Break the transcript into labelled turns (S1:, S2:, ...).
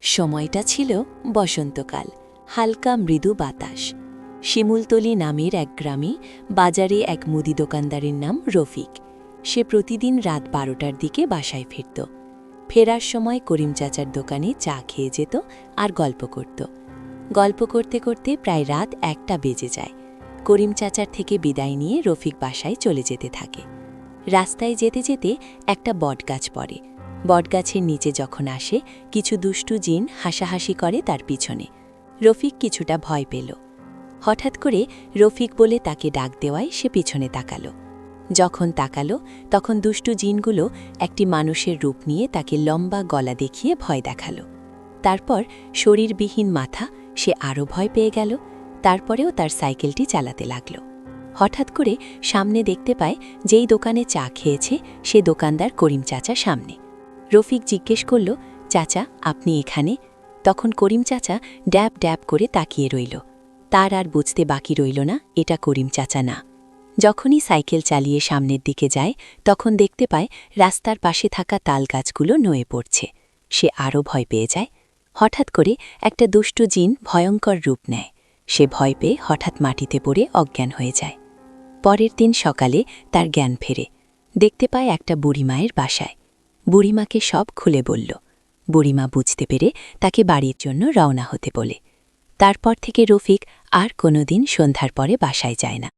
S1: সময়টা ছিল বসন্তকাল, হালকা মৃদু বাতাস। শিমুলতলি নামের এক গ্রামে বাজারে এক মুদি দোকানদারের নাম রফিক। সে প্রতিদিন রাত 12টার দিকে বাসায় ফিরত। ফেরার সময় করিম চাচার দোকানে চা খেয়ে যেত আর গল্প করত। গল্প করতে করতে প্রায় রাত 1টা বেজে যায়। করিম চাচার থেকে বিদায় নিয়ে রফিক বাসায় চলে যেতে থাকে। রাস্তায় যেতে যেতে একটা বটগাছ পড়ে। বটগাছের নিচে যখন আসে, কিছু দুষ্টু জিন হাসাহাসি করে তার পিছনে। রফিক কিছুটা ভয় পেল। হঠাৎ করে রফিক বলে তাকে ডাক দেওয়ায় সে পিছনে তাকালো। যখন তাকালো তখন দুষ্টু জিনগুলো একটি মানুষের রূপ নিয়ে তাকে লম্বা গলা দেখিয়ে ভয় দেখালো। তারপর শরীরবিহীন মাথা, সে আরও ভয় পেয়ে গেল। তারপরেও তার সাইকেলটি চালাতে লাগল। হঠাৎ করে সামনে দেখতে পায় যেই দোকানে চা খেয়েছে সে দোকানদার করিম চাচা সামনে। রফিক জিজ্ঞেস করল, চাচা আপনি এখানে? তখন করিম চাচা ড্যাব ড্যাব করে তাকিয়ে রইল। তার আর বুঝতে বাকি রইল না এটা করিম চাচা না। যখনই সাইকেল চালিয়ে সামনের দিকে যায় তখন দেখতে পায় রাস্তার পাশে থাকা তাল গাছগুলো নয়ে পড়ছে। সে আরও ভয় পেয়ে যায়। হঠাৎ করে একটা দুষ্টু জিন ভয়ঙ্কর রূপ নেয়। সে ভয় পেয়ে হঠাৎ মাটিতে পড়ে অজ্ঞান হয়ে যায়। পরের দিন সকালে তার জ্ঞান ফেরে। দেখতে পায় একটা বুড়িমায়ের বাসায়। বুড়িমাকে সব খুলে বলল। বুড়িমা বুঝতে পেরে তাকে বাড়ির জন্য রওনা হতে বলে। তারপর থেকে রফিক আর কোনোদিন সন্ধ্যার পরে বাসায় যায় না।